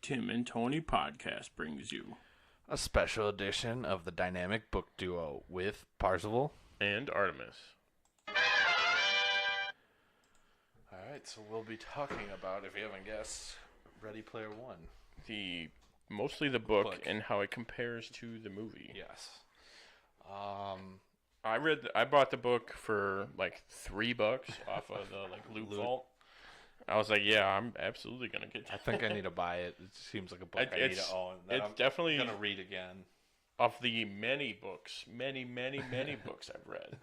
Tim and Tony podcast brings you a special edition of the Dynamic Book Duo with Parzival and Artemis. Alright, so we'll be talking about, if you haven't guessed, Ready Player One. Mostly the book and how it compares to the movie. Yes. I bought the book for like $3 off of the Loot Vault. I was like, yeah, I'm absolutely gonna get that. I think I need to buy it. It seems like a book I need to own. It's I'm definitely gonna read again. Of the many books, many books I've read.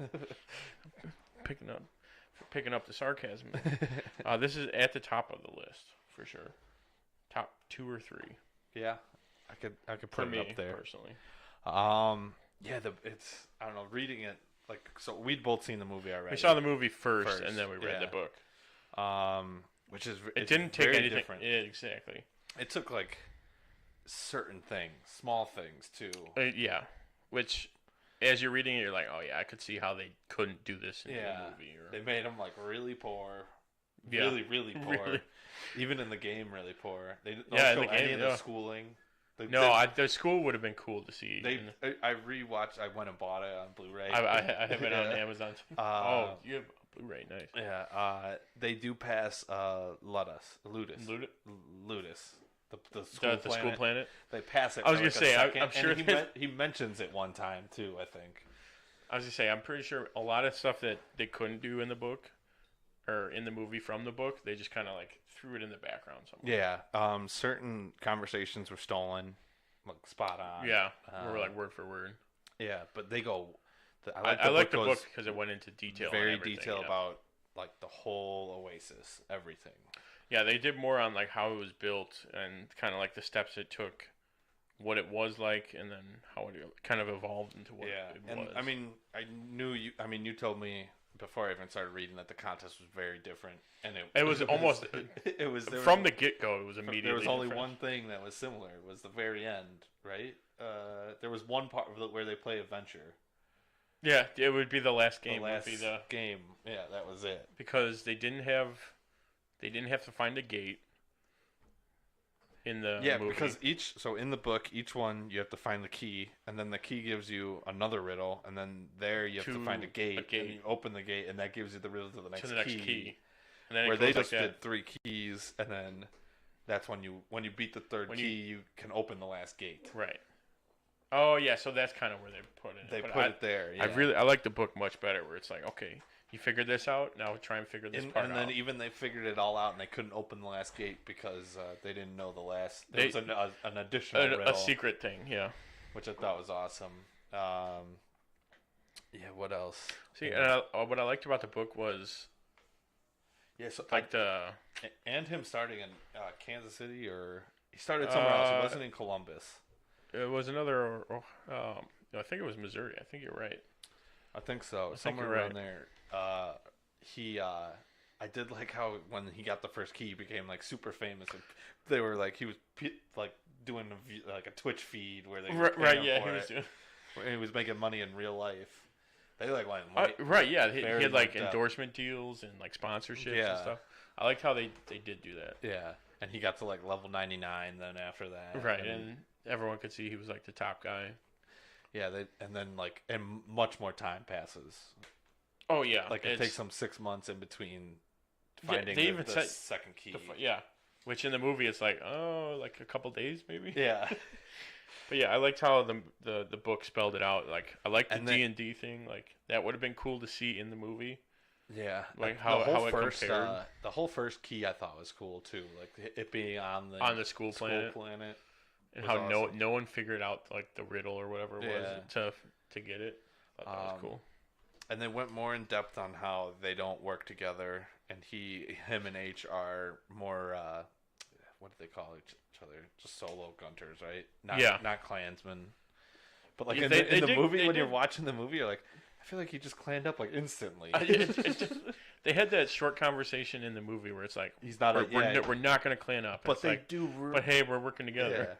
Picking up the sarcasm. This is at the top of the list for sure. Top 2 or 3. Yeah, I could put it up there personally. Yeah, it's I don't know. Reading it so we'd both seen the movie already. We saw the movie first and then we read the book. Which is it didn't take anything different. Yeah, exactly. It took certain things, small things too. Yeah, which as you're reading it, you're like, oh yeah, I could see how they couldn't do this in the movie. They made them really poor, really poor. Really? Even in the game, really poor. They don't show any of the schooling. The school would have been cool to see. I rewatched. I went and bought it on Blu-ray. I have it on Amazon. You have Blu-ray, nice. Yeah, they do pass Ludus, the school planet. They pass it. I was gonna say, I'm sure he mentions it one time too. I think. I was gonna say, I'm pretty sure a lot of stuff that they couldn't do in the book, or in the movie from the book, they just kind of threw it in the background somewhere. Yeah, certain conversations were stolen, spot on. Yeah, were word for word. Yeah, but they go. I like the book because it went into detail. Very detailed about the whole Oasis, everything. Yeah, they did more on how it was built and kind of the steps it took, what it was like, and then how it kind of evolved into what it was. I mean, I knew you. I mean, you told me before I even started reading that the contest was very different, and it was almost it was from the get-go. It was immediately. There was only different. one thing that was similar. It was the very end, right? There was one part where they play Adventure. Yeah, it would be the last game. Game. Yeah, that was it. Because they didn't have to find a gate in the movie. Because in the book, each one you have to find the key, and then the key gives you another riddle, and then there you have to find a gate, and you open the gate, and that gives you the riddle to the next key. And then where they just did 3 keys, and then that's when you beat the third key, you can open the last gate. Right. Oh yeah, so that's kind of where they put it. They put it there. Yeah. I like the book much better, where it's okay, you figured this out, now try and figure this part out. And then even they figured it all out, and they couldn't open the last gate because they didn't know the last. There was an additional riddle, a secret thing, yeah, which I thought was awesome. Yeah, what else? See, what I liked about the book was, and him starting in Kansas City, or he started somewhere else. It wasn't in Columbus. It was another. I think it was Missouri. I think you're right. I think so. Somewhere around there. I did like how when he got the first key, he became super famous. And they were he was doing a Twitch feed where they he was making money in real life. They went right. Yeah, he had endorsement deals and sponsorships and stuff. I liked how they did do that. Yeah, and he got to level 99. Then after that, right, and everyone could see he was the top guy. Yeah, and much more time passes. Oh yeah, it takes them 6 months in between finding the second key. Which in the movie it's a couple days maybe. Yeah. But yeah, I liked how the book spelled it out. I liked the D&D thing. That would have been cool to see in the movie. Yeah, how it compared. The whole first key I thought was cool too. It being on the school planet. And how awesome. no one figured out the riddle or whatever it was to get it. I thought that was cool. And they went more in depth on how they don't work together, and him and H are more what do they call each other? Just solo gunters, right? Not clansmen. But in the movie, when you're watching the movie, you're I feel like he just clanned up instantly. They had that short conversation in the movie where it's he's not. We're not going to clan up. But they do. But hey, we're working together. Yeah.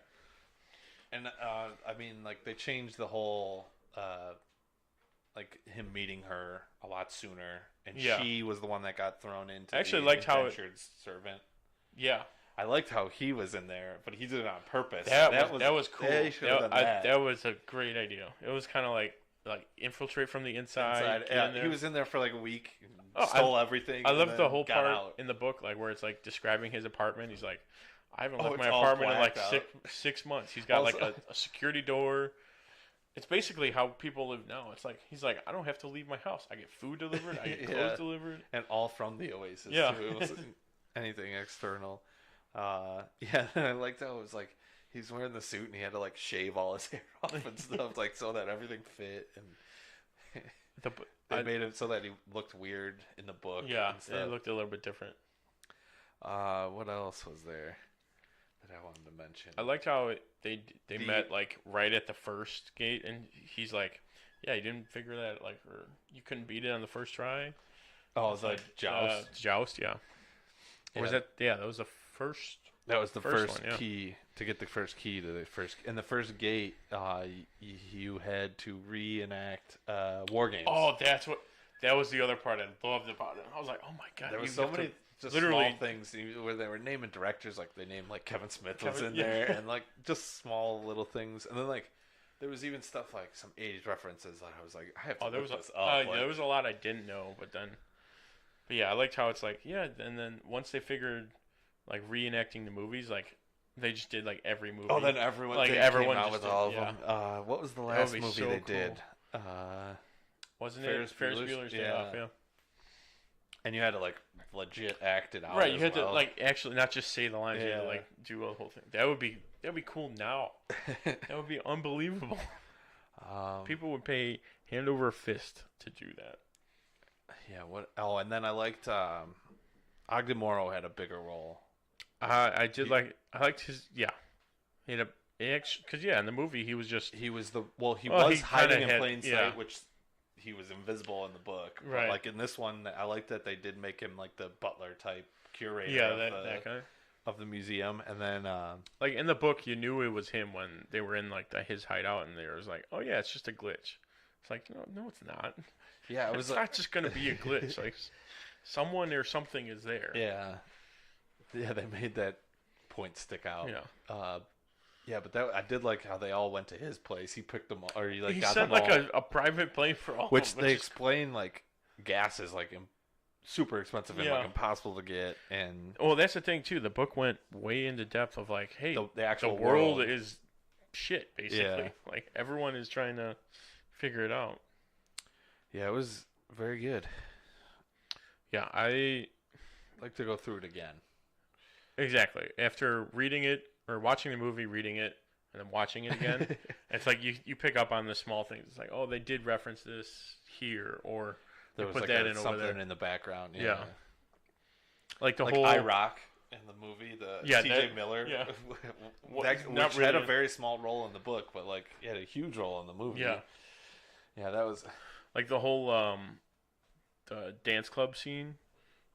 And I mean, they changed the whole, him meeting her a lot sooner, and she was the one that got thrown into. I actually the liked how indentured servant. Yeah, I liked how he was in there, but he did it on purpose. That was cool. Yeah, that was a great idea. It was kind of like infiltrate from the inside. Yeah, he was in there for like a week. Stole everything. I love the whole part in the book, like where it's like describing his apartment. He's like, I haven't left my apartment in like 6 months. He's got like a security door. It's basically how people live now. It's like he's like, I don't have to leave my house. I get food delivered. I get clothes delivered, and all from the Oasis. Yeah, too. It wasn't anything external. Yeah, I liked how it was like he's wearing the suit and he had to like shave all his hair off and stuff, like so that everything fit. And they made it so that he looked weird in the book. Yeah, it looked a little bit different. What else was there that I wanted to mention? I liked how they met like right at the first gate, and he's like, "Yeah, you didn't figure that or you couldn't beat it on the first try." Oh, it was like joust. Joust, yeah. Or was that? Yeah, that was the first. That was the first one, key to get the first key to the first. In the first gate, you had to reenact war games. Oh, that was the other part I loved about it. I was like, oh my god, there was so many just small things where they were naming directors, like they named like Kevin Smith was in there, and like just small little things, and then like there was even stuff like some 80s references that I was like, I have to look this up. There was a lot I didn't know, but yeah, I liked how it's like, yeah, and then once they figured like reenacting the movies, like they just did like every movie. Oh, then everyone came out with all of them. What was the last movie they did? Wasn't it Ferris Bueller's Day Off? Yeah. And you had to like legit act it out. Right, you had to like actually not just say the lines, you had to like do a whole thing. That would be cool now. That would be unbelievable. People would pay hand over fist to do that. Yeah. What? Oh, and then I liked Ogden Morrow had a bigger role. I liked his he had because in the movie he was hiding in plain sight, which he was invisible in the book. Right. But like in this one, I like that they did make him like the butler type curator. Yeah, that guy of the museum, and then like in the book, you knew it was him when they were in like his hideout, and there was like, oh yeah, it's just a glitch. It's like no, it's not. Yeah, it's not just gonna be a glitch. Like someone or something is there. Yeah. Yeah, they made that point stick out. Yeah. Yeah, but I did like how they all went to his place. He picked them all, or he got sent them all. a private plane for all. Which they explain like gas is like super expensive and like impossible to get. And that's the thing too. The book went way into depth of like, hey, the actual world is shit basically. Yeah. Like everyone is trying to figure it out. Yeah, it was very good. Yeah, I like to go through it again. Exactly. After reading it or watching the movie, reading it, and then watching it again, it's like you pick up on the small things. It's like, oh, they did reference this here, or they put like that in something over there in the background. Yeah. Like the like whole I Rock in the movie, T.J. Miller. Yeah. Which had a very small role in the book, but like he had a huge role in the movie. Yeah. Yeah, that was like the whole the dance club scene.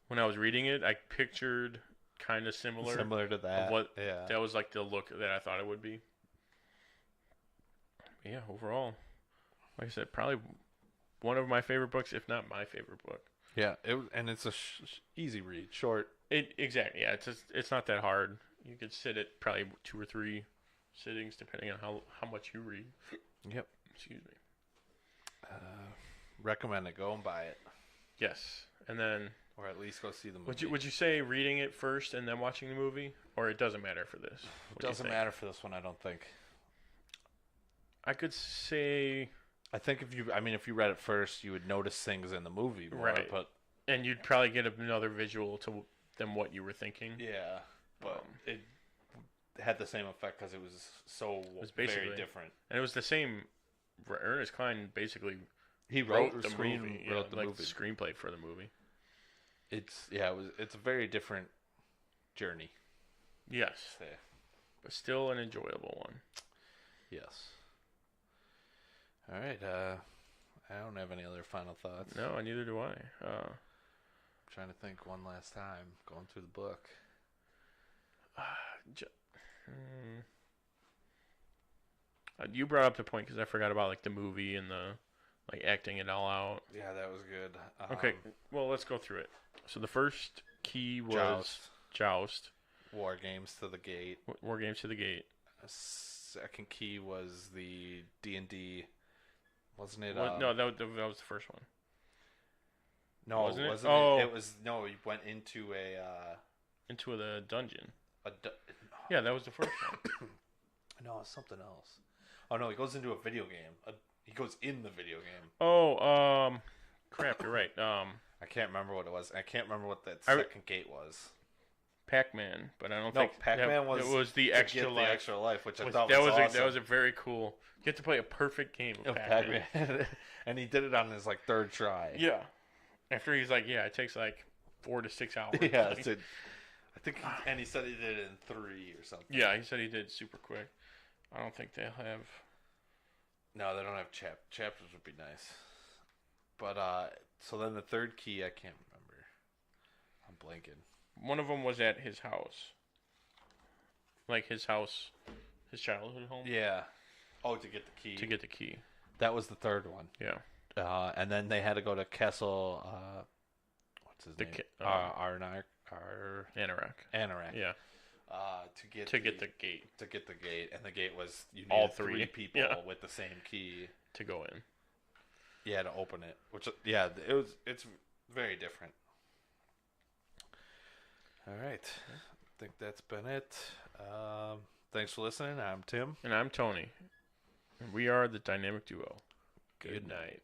When I was reading it, I pictured kind of similar to that. That was like the look that I thought it would be. Yeah, overall, like I said, probably one of my favorite books, if not my favorite book. Yeah, and it's a easy read, short. Exactly. Yeah, it's not that hard. You could sit it probably 2 or 3 sittings, depending on how much you read. Yep. Excuse me. Recommend it. Go and buy it. Yes, and then. Or at least go see the movie. Would you say reading it first and then watching the movie, or it doesn't matter for this? It doesn't matter for this one, I don't think. I could say. I think if you read it first, you would notice things in the movie more, right? But and you'd probably get another visual than what you were thinking. Yeah, but it had the same effect because it was very different, and it was the same. Ernest Cline basically wrote the movie, wrote the movie. The screenplay for the movie. It's a very different journey. Yes. But still an enjoyable one. Yes. All right. I don't have any other final thoughts. No, neither do I. I'm trying to think one last time, going through the book. You brought up the point because I forgot about like the movie and the like acting it all out. Yeah, that was good. Okay, well let's go through it. So the first key was Joust. War Games to the Gate. War Games to the Gate. Second key was the D&D. Wasn't it? No, that was the first one. No, wasn't it? Oh. It was no. You went into into the dungeon. No. Yeah, that was the first one. No, it's something else. Oh no, he goes into a video game. He goes in the video game. Oh, crap! You're right. I can't remember what it was. I can't remember what that second gate was. Pac-Man, but I don't think Pac-Man was. It was the extra life. The extra life, which I thought was awesome. That was a very cool. You get to play a perfect game of Pac-Man. And he did it on his third try. Yeah. After he's like, it takes 4 to 6 hours. Yeah, I think, and he said he did it in 3 or something. Yeah, he said he did super quick. I don't think they'll have. No, they don't have chapters. Would be nice. But so then the third key, I can't remember. I'm blanking. One of them was at his house. His house, his childhood home. Yeah. Oh, to get the key. To get the key. That was the third one. Yeah. And then they had to go to Castle. What's his name? Anorak. Yeah. To get the gate. And the gate was you needed all three people with the same key to go in. Yeah, to open it. Which it's very different. All right. I think that's been it. Thanks for listening. I'm Tim. And I'm Tony. And we are the Dynamic Duo. Good night.